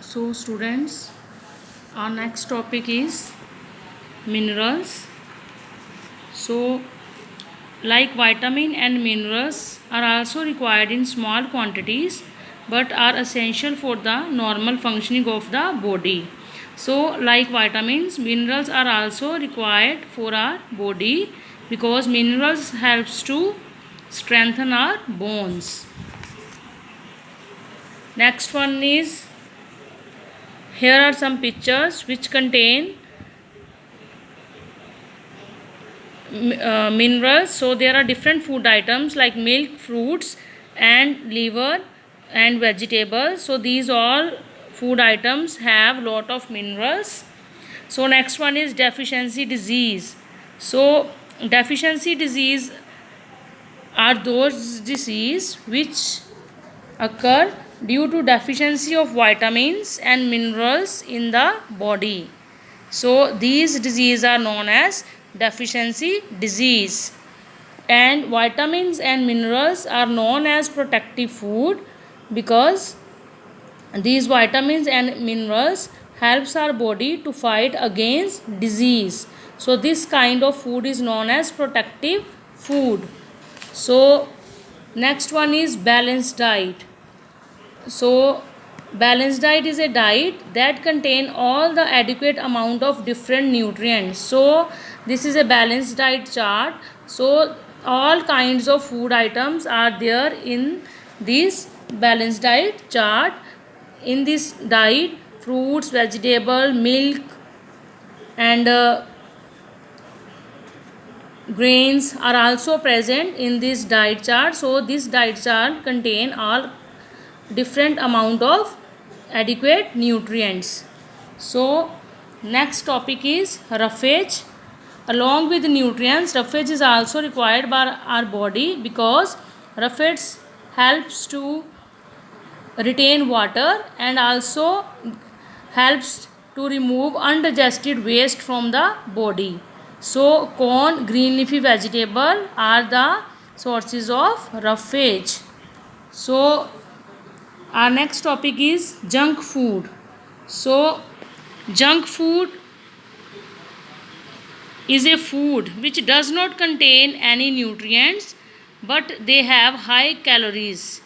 So students, our next topic is minerals. So like vitamin and minerals are also required in small quantities but are essential for the normal functioning of the body. So like vitamins, minerals are also required for our body because minerals helps to strengthen our bones. Next one is, here are some pictures which contain minerals. So there are different food items like milk, fruits and liver and vegetables. So these all food items have lot of minerals. So next one is deficiency disease. So deficiency disease are those disease which occur due to deficiency of vitamins and minerals in the body. So these diseases are known as deficiency disease. And vitamins and minerals are known as protective food because these vitamins and minerals helps our body to fight against disease. So this kind of food is known as protective food. So next one is balanced diet. So balanced diet is a diet that contain all the adequate amount of different nutrients. So this is a balanced diet chart. So all kinds of food items are there in this balanced diet chart. In this diet, fruits, vegetable, milk and grains are also present in this diet chart. So this diet chart contain all different amount of adequate nutrients. So next topic is roughage. Along with nutrients, roughage is also required by our body because roughage helps to retain water and also helps to remove undigested waste from the body. So corn, green leafy vegetable are the sources of roughage. So our next topic is junk food. So junk food is a food which does not contain any nutrients but they have high calories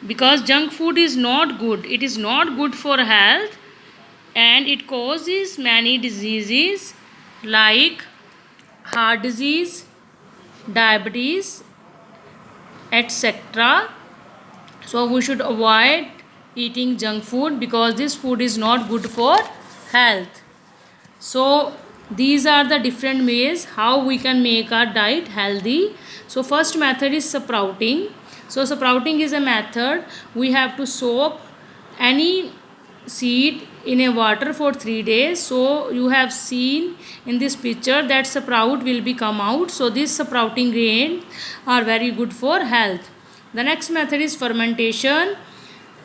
because junk food is not good. It is not good for health and it causes many diseases like heart disease, diabetes, etc. So we should avoid eating junk food because this food is not good for health. So these are the different ways how we can make our diet healthy. So first method is sprouting. So sprouting is a method we have to soak any seed in a water for 3 days. So you have seen in this picture that sprout will be come out. So this sprouting grain are very good for health. The next method is fermentation.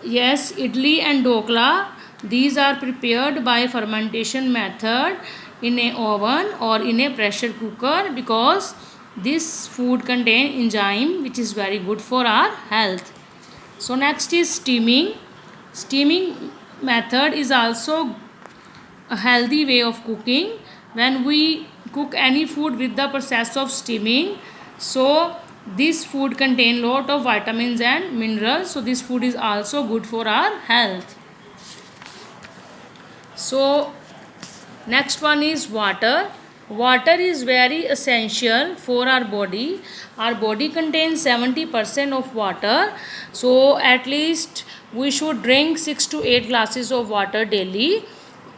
Yes, idli and dokla, these are prepared by fermentation method in a oven or in a pressure cooker because this food contain enzyme which is very good for our health. So next is steaming. Steaming method is also a healthy way of cooking. When we cook any food with the process of steaming, so this food contain lot of vitamins and minerals. So this food is also good for our health. So next one is water. Water is very essential for our body. Our body contains 70% of water. So at least we should drink 6 to 8 glasses of water daily.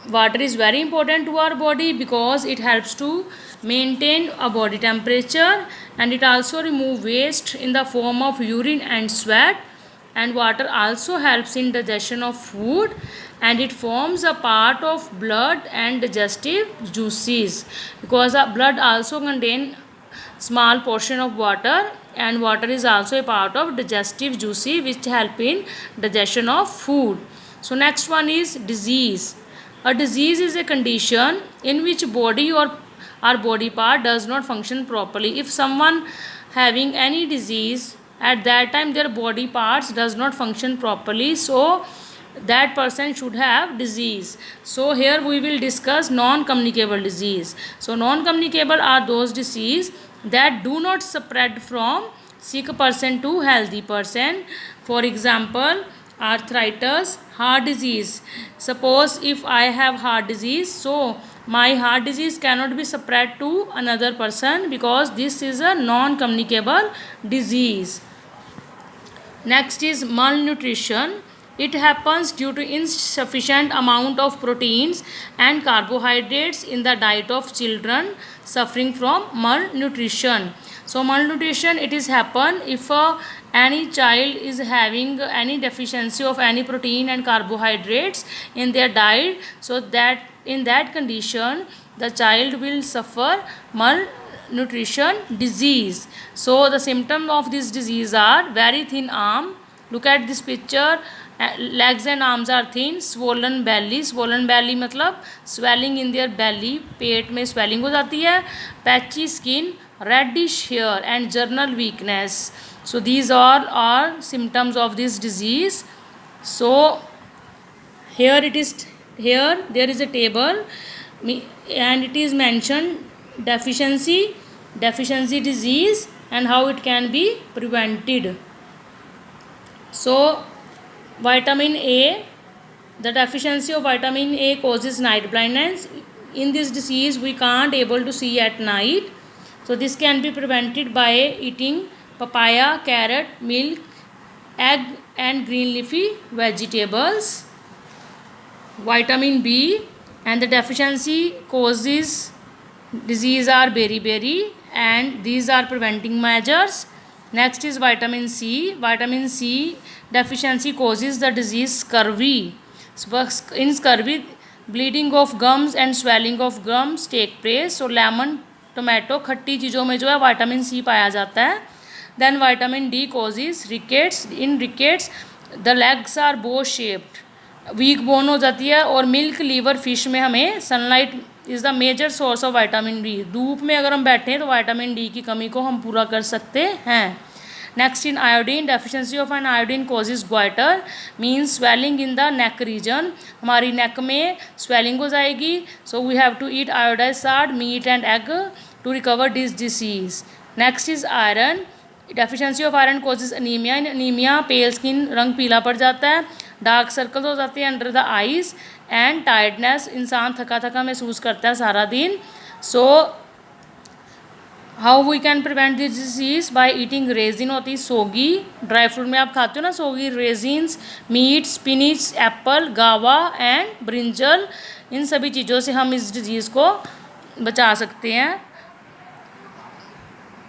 Water is very important to our body because it helps to maintain a body temperature and it also remove waste in the form of urine and sweat. And water also helps in digestion of food and it forms a part of blood and digestive juices because our blood also contain small portion of water and water is also a part of digestive juices which help in digestion of food. So next one is disease. A disease is a condition in which body or our body part does not function properly. If someone having any disease, at that time their body parts does not function properly, so that person should have disease. So here we will discuss non-communicable disease. So non-communicable are those disease that do not spread from sick person to healthy person. For example, arthritis, heart disease. Suppose if I have heart disease, so my heart disease cannot be spread to another person because this is a non-communicable disease. Next is malnutrition. It happens due to insufficient amount of proteins and carbohydrates in the diet of children suffering from malnutrition. So malnutrition, it is happen if any child is having any deficiency of any protein and carbohydrates in their diet, so that in that condition the child will suffer malnutrition disease. So the symptoms of this disease are very thin arm. Look at this picture. Legs and arms are thin. Swollen belly. Swollen belly मतलब swelling in their belly, पेट में swelling हो जाती है. Patchy skin, reddish hair and general weakness. So these all are symptoms of this disease. So here there is a table and it is mentioned deficiency disease and how it can be prevented. So vitamin A, the deficiency of vitamin A causes night blindness. In this disease we can't able to see at night. So this can be prevented by eating papaya, carrot, milk, egg and green leafy vegetables. Vitamin B and the deficiency causes disease are beriberi, and these are preventing measures. Next is vitamin C. Vitamin C deficiency causes the disease scurvy. In scurvy, bleeding of gums and swelling of gums take place. So lemon, tomato, खट्टी चीज़ों में जो है vitamin C पाया जाता है. Then vitamin D causes rickets. In rickets, the legs are bow shaped. Weak bone हो जाती है. और मिल्क, लीवर, फिश में हमें sunlight is the major source of vitamin D. धूप में अगर हम बैठे हैं तो विटामिन डी की कमी को हम पूरा कर सकते हैं. Next in iodine. Deficiency of an iodine causes goitre, means swelling in the neck region. हमारी नेक में स्वेलिंग हो जाएगी. So we have to eat iodise salt, meat and egg to recover this disease. Next is iron. Deficiency of iron causes anaemia. In anaemia pale skin, रंग पीला पड़ जाता है. Dark circle हो जाती है under the eyes and tiredness. इंसान थका थका महसूस करता है सारा दिन. So how we can prevent this disease? By eating raisin होती है सोगी. ड्राई फ्रूट में आप खाते हो ना सोगी, रेजिन्स, मीट, स्पिनिच, एप्पल, गावा एंड ब्रिंजल. इन सभी चीज़ों से हम इस डिजीज़ को बचा सकते हैं.